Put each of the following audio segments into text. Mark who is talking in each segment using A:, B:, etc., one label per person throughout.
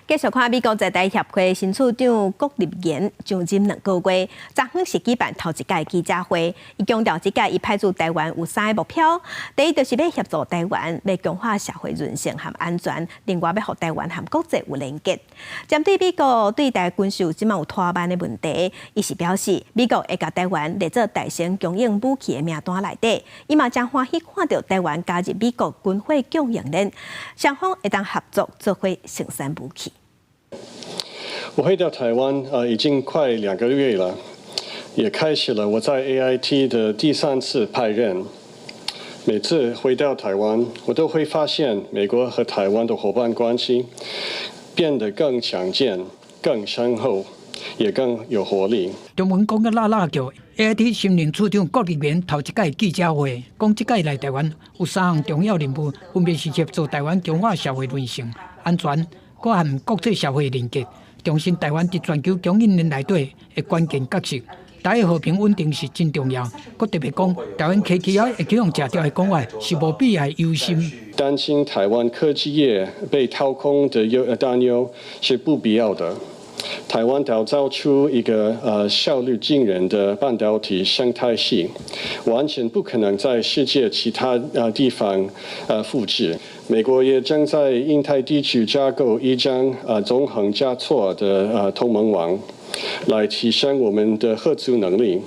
A: 继续看美国在台协会新处长郭立言上任2个月，昨昏是举办头一届记者会。伊强调，这届伊派驻台湾有3个目标：第一，就是要协助台湾，要强化社会韧性和安全；另外，要让台湾和国际有连结。针对美国对台军售即马有拖慢的问题，伊是表示，美国会把台湾列做大型供应武器的名单内底。伊嘛真欢喜看到台湾加入美国军火供应链，双方会当合作做伙生产武器。
B: 我回到台湾已经快2个月了，也开始了我在 AIT 的第3次派任。每次回到台湾，我都会发现美国和台湾的伙伴关系变得更强健、更深厚，也更有活力。
C: 中文讲个拉叫 AIT 新任处长郭立言头一届记者会，讲这届来台湾有3项重要任务，分别是协助台湾强化社会韧性、安全，佮和国际社会连结。 重申台湾在全球供应链内底的关键角色，台海和平稳定是真重要。佮特别讲，台湾科技业会去用吃掉的讲法是无必要忧心。
B: 担心台湾科技业被掏空的担忧是不必要的。台湾打造出一个效率惊人的半导体生态系，完全不可能在世界其他地方复制。 美国也正在印太地区架构一张纵横交错的同盟网，来提升我们的合作能力。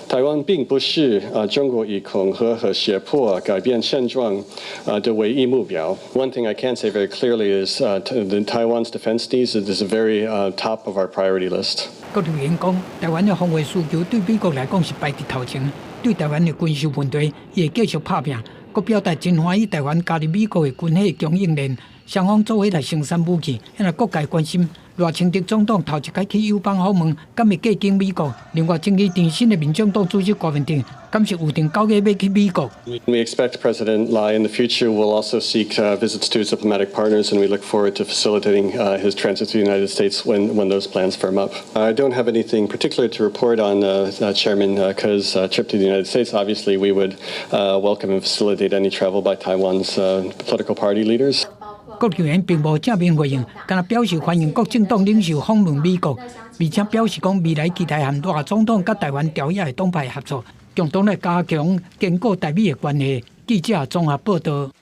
B: 台湾并不是中国以恐吓和胁迫改变现状的唯一目标。One thing I can say very clearly is Taiwan's defense needs is very top of our priority list.
C: 郭立言讲，台湾的防卫需求对美国来讲是排伫头前，对台湾的军事问题也继续拍拼。 佮表达真欢喜台湾加入美国的军火供应链，双方做伙来生产武器。因为各界关心，赖清德总统头一届去友邦访问，敢会过境美国？另外，政治前身的民众党主席郭文定，敢是有定9月要去美国？
B: We expect President Lai in the future will also seek visits to diplomatic partners, and we look forward to facilitating his transit to the United States when those plans firm up. I don't have anything particular to report on Chairman Ke's trip to the United States. Obviously, we would welcome and facilitate any travel by Taiwan's political party leaders.
C: 郭立言并无正面回应，敢表示欢迎各政党领袖访问美国，而且表示讲未来期待和赖总统甲台湾朝野的党派合作，共同来加强坚固台美的关系。记者综合报道。